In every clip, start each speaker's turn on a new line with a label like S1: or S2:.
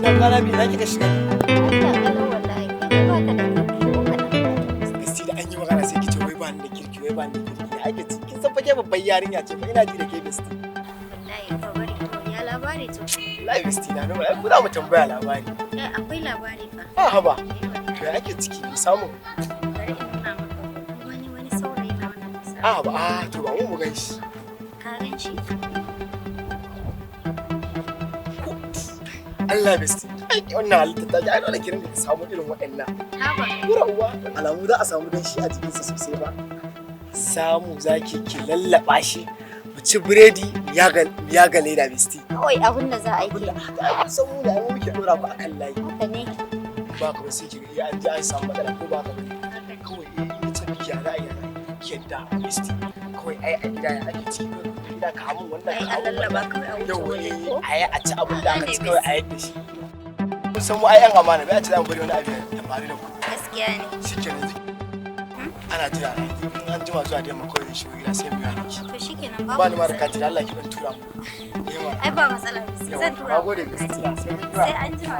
S1: Ina kwana biyu na kika shiga.
S2: Lafiya kalau wallahi. Kai ba ka da kirki ko kaɗan.
S1: Gaskiya da an yi magana sai kice wai ba ni da kirki wai ba ni da kirki. Ai gaci kin san fa ke babbar yarinya ce fa ina ji da ke besti.
S2: Wallahi ka bari to ya labari to.
S1: Wallahi besti na nawa ai ku za mu tambaya labari.
S2: Akwai labari fa.
S1: Ah haba. To ya ake ciki mu samu.
S2: Bari in nuna maka wani saurayi na wannan misali.
S1: Ah haba to ba mu gan shi.
S2: Ka gan shi?
S1: Allah besti. Ai wannan halitta ta ji ai dole kiran da ka samu irin waɗannan.
S2: Haba.
S1: Kura uwa alamu za a samu danshi a jikinsa sosai ba. Samu zaki ki lallaba shi. Mu ci biredi ya ga leda besti.
S2: Kawai abin da za a yi.
S1: Kun san mu da ai muke dora ku akan layi.
S2: Haka ne.
S1: Ba ka sai ki ga an ji an samu matsala ko ba ka bane. Kawai in ta biki ya ra'ayi yadda besti. Kawai ai a gida ya ake ciki. Gida ka hamu wannan
S2: Ai an lallaba kawai a wuce wani ko?
S1: Ai a ci abin da aka ci kawai a yadda shi. Kun san mu ai yan amana bai a ci za mu bari wani abu ya faru da ku.
S2: Gaskiya ne.
S1: Shikenan ana jira in an jima zuwa da yamma kawai zai shigo gida sai mu yana ki.
S2: To shikenan babu.
S1: Ba ni ma da kati da Allah ki dan tura mu.
S2: Ai ba matsala zan tura.
S1: Na gode gaskiya.
S2: Sai an jima.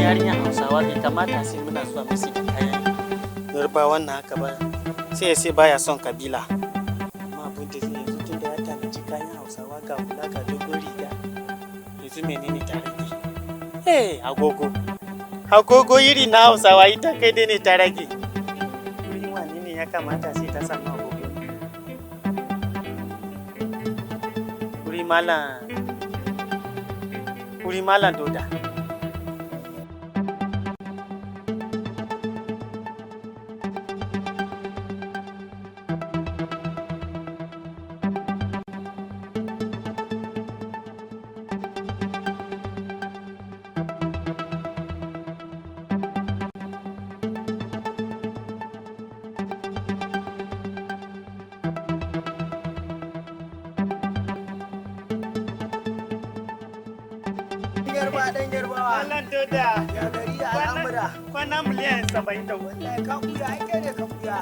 S3: yarinya Hausawa bai kamata sai muna zuwa musu da kayan Yarbawan na haka ba sai ya ce baya son kabila amma abin da zai yanzu tun da ya tanaji kayan Hausawa ga hula ga dogon riga yanzu menene ta rage agogo iri na Hausawa ita kai dai ne ta rage wurin wani ne ya kamata sai ta samu agogo wuri malam doda
S1: Dan Yarbawa.
S3: Malam Doda.
S1: Ya gari ya al'amura.
S3: Kwana miliyan 70.
S1: Wallahi ka kuya ai kai ne ka kuya.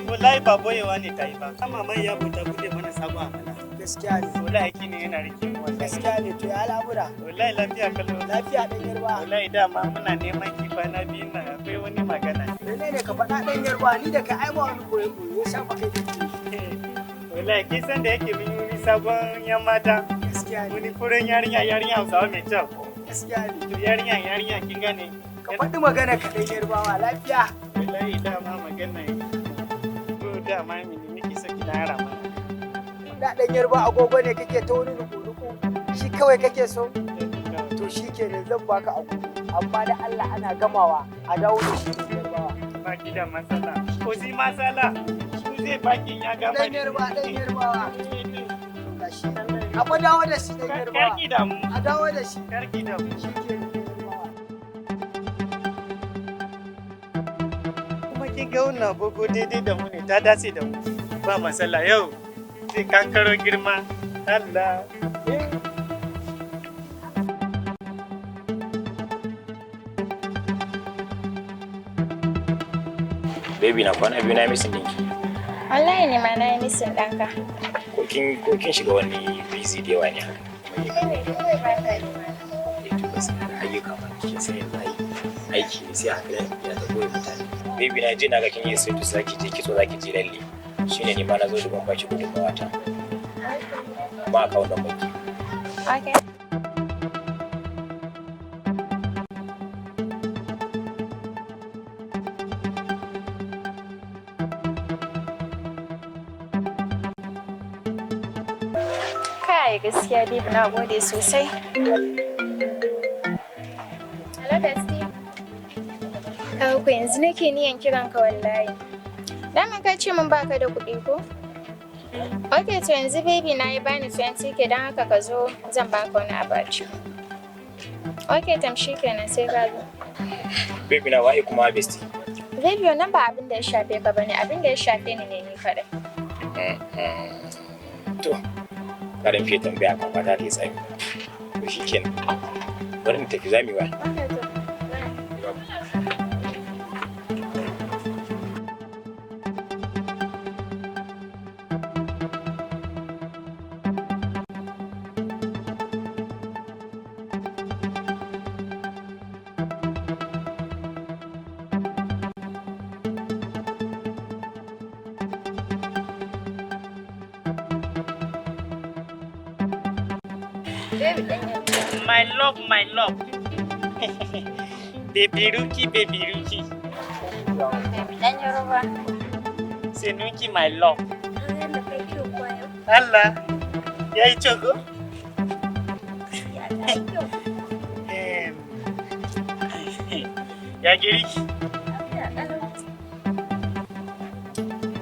S3: Wallahi ba boyewa ne ta yi ba. Kama mai ya buta bude mana sabo a mana.
S1: Gaskiya ne.
S3: Wallahi ki ne yana rike mu wallahi.
S1: Gaskiya ne to ya al'amura.
S3: Wallahi lafiya kallo.
S1: Lafiya dan Yarbawa.
S3: Wallahi dama muna neman kifa na biyun nan akwai wani magana.
S1: Menene ka faɗa dan Yarbawa ni da ka ai ba wani koyo ya sha maka kai.
S3: Wallahi kin san da yake mun yi sabon yan mata.
S1: Gaskiya ne.
S3: Wani furen yarinya Hausawa mai kyau.
S1: Gaskiya ne.
S3: To yarinya kin gane.
S1: Ka faɗi magana ka dan Yarbawa lafiya.
S3: Wallahi dama magana ko dama mini miki saki na yara mana.
S1: Da dan Yarbawa agogo ne kake ta wani ruku shi kawai kake so. To shi kenan zan baka agogo amma da Allah ana gamawa a dawo da shi dan Yarbawa.
S3: Baki da matsala. Ko si masala. Su zai bakin ya gama.
S1: Dan Yarbawa. Gashi. Abu dawo da shi dan Yarbawa.
S3: Karki da mu.
S1: A dawo da shi.
S3: Karki da mu.
S1: Shi ke dan Yarbawa.
S3: Kuma kin ga wannan agogo daidai da mu ne ta dace da mu. Ba matsala yau zai kankaro girma. Allah.
S4: Baby na kwana biyu na misin ɗinki.
S5: Wallahi ne ma na yi misin ɗanka.
S4: Ko kin shiga wani busy da yawa ne haka?
S5: Kawai ba ta yi mana.
S4: To ba sai da ayyuka ba kin sai yanzu aiki ne sai haka ya ta goyi mutane. Baby na je na ga kin yi sai to zaki je kitso zaki je lalle. Shine ni ma na zo da ban baki gudunmawa ta. Ba ka wannan banki.
S5: Okay. Kai gaskiya dai na gode sosai. Hello Bestie. Kawo ku yanzu nake niyan kiran ka wallahi. Dama ka ce min baka da kuɗi ko? Ok, to yanzu baby na yi bani 20k don haka ka zo zan baka wani abaci. Ok, tamshi kenan sai ka zo.
S4: Baby na waye kuma bestie.
S5: Baby wannan ba abin da ya shafe ka bane, abin da ya shafe ni ne ni kadai.
S4: To, karin fiye tambaya kan mata ta yi tsami. To shi kenan. Bari mu tafi zami wa.
S3: My love. Baby Ruki.
S5: Baby dan Yoruba.
S3: Senuki, my love.
S5: Yanda kai kyau kwayo.
S3: Allah, ya yi cogo?
S5: Ya kai kyau.
S3: Ya giri?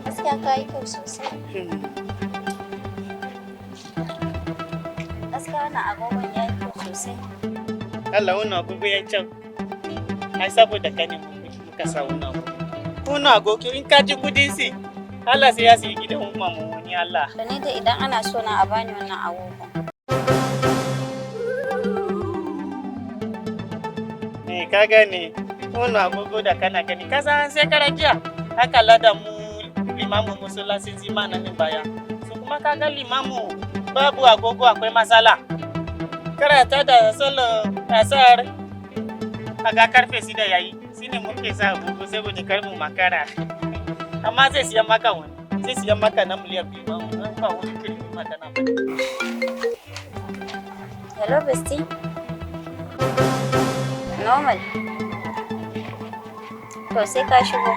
S5: Gaskiya ka yi kyau sosai. Gaskiya wannan agogon ya yi kyau sosai.
S3: Allah, wannan agogo ya yi kyau. Ai saboda ka ne muka sa wannan agogo. Wannan agogo in ka ji kudin si, Allah sai ya sayi gidan mamu wani Allah.
S5: Da ni da idan ana so na a bani wannan agogon.
S3: Ka gane wannan agogo da kana gani ka san sai karajiya haka lada mu limamu musallacin zima nan baya su kuma ka ga limamu babu agogo akwai matsala karata da sallar asar a ga karfe shi da yayi shine muke sa agogo saboda kar mu makara amma zai siya maka wani zai siya maka na miliyan 2 ba wani kirki maka na bane.
S5: Hello bestie. Normal. To sai ka shigo.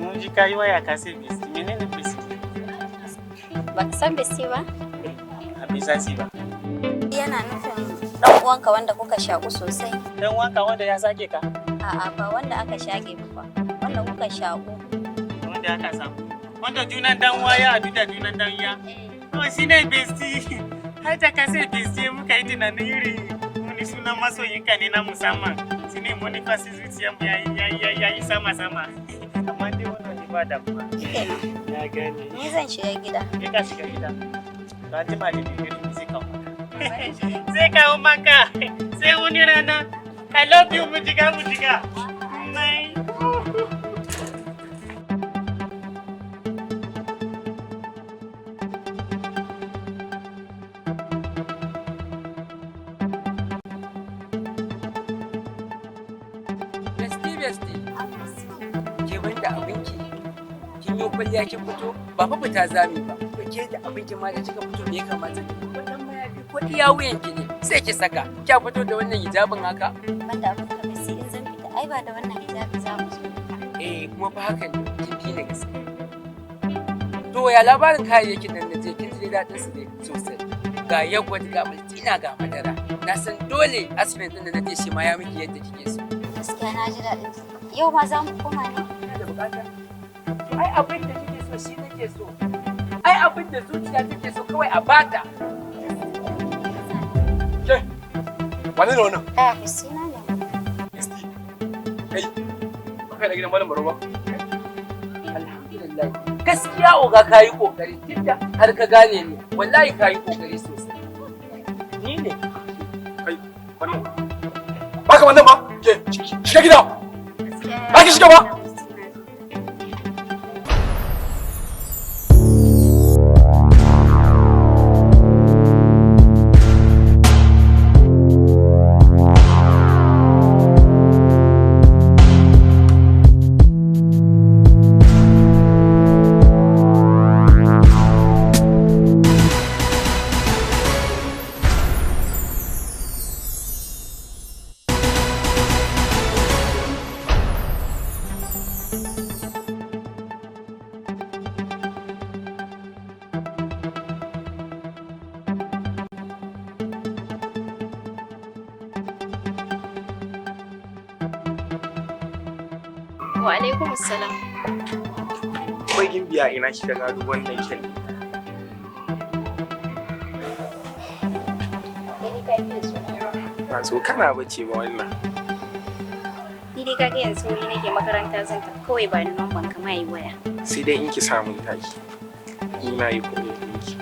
S3: Mun ji kayi waya ka sai besti. Menene besti?
S5: Ba ka san bestie ba?
S3: Bai san si ba.
S5: Yana nufin dan uwanka wanda kuka shaku sosai.
S3: Dan uwanka wanda ya sake ka?
S5: A'a ba wanda aka shage ba. Wanda kuka shaku.
S3: Wanda aka samu. Wanda junan dan uwa ya haɗu da junan dan iya. To shi ne besti. Har da ka sai besti muka yi tunanin iri wani sunan masoyinka ne na musamman. Shi ne manifesti zuciyarmu ya yi sama-sama. Amma dai wannan ne ba damuwa. Ya gane.
S5: Ni zan shiga gida.
S3: Kai ka shiga gida. Ka ji ma da digiri zai kawo maka. Zai kawo maka. Sai wani rana. I love you mujiga. Mai.
S6: Ke banda abinki kin yi kwalliya kin fito ba fa fita zami ba ke da abinki ma da kika fito me ya kamata wannan mayafi ko iya wuyan ki ne sai ki saka kya fito da wannan hijabin haka
S5: Banda abin ka bestie in zan fita ai ba da wannan hijabi za mu zo.
S6: kuma fa haka ne kin fi ni gaske to ya labarin kayayyakin nan da je kin ji daɗin su ne sosai ga yagwat ga maltina ga madara na san dole asirin din da na je shi ma ya miki yadda kike so
S5: Gaskiya na ji daɗin. Yau ma za mu koma ne?
S6: ina da bukata ai abin da kike so shi nake so ai abin da zuciya take so kawai a bata
S7: Ke, wane ne wannan?
S5: Bestie na ne.
S7: Esti. Kai, baka da gidan malam Baro ba?
S6: alhamdulillah gaskiya oga kayi kokari tunda har ka gane ni wallahi kayi kokari sosai ni ne
S7: Kai, wannan. Baka wannan ba? Ke, shiga gida. Baki shiga ba?
S5: Wa alaikum assalam.
S7: Wai gimbiya ina kika gado wannan kyan? Ba so kana bace ba wannan.
S2: Ni dai kaga yanzu wuri nake makaranta zan tafi kawai ba ni numban ka mai waya.
S7: Sai dai in ki samu taki. Ina yi kuɗi ɗinki.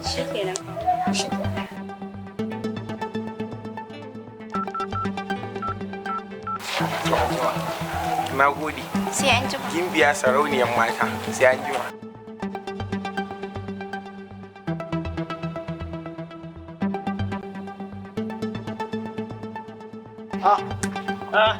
S2: Shikenan.
S7: Na gode.
S2: Sai an jima.
S7: Gimbiya sarauniyar mata. Sai an jima.
S3: Ah,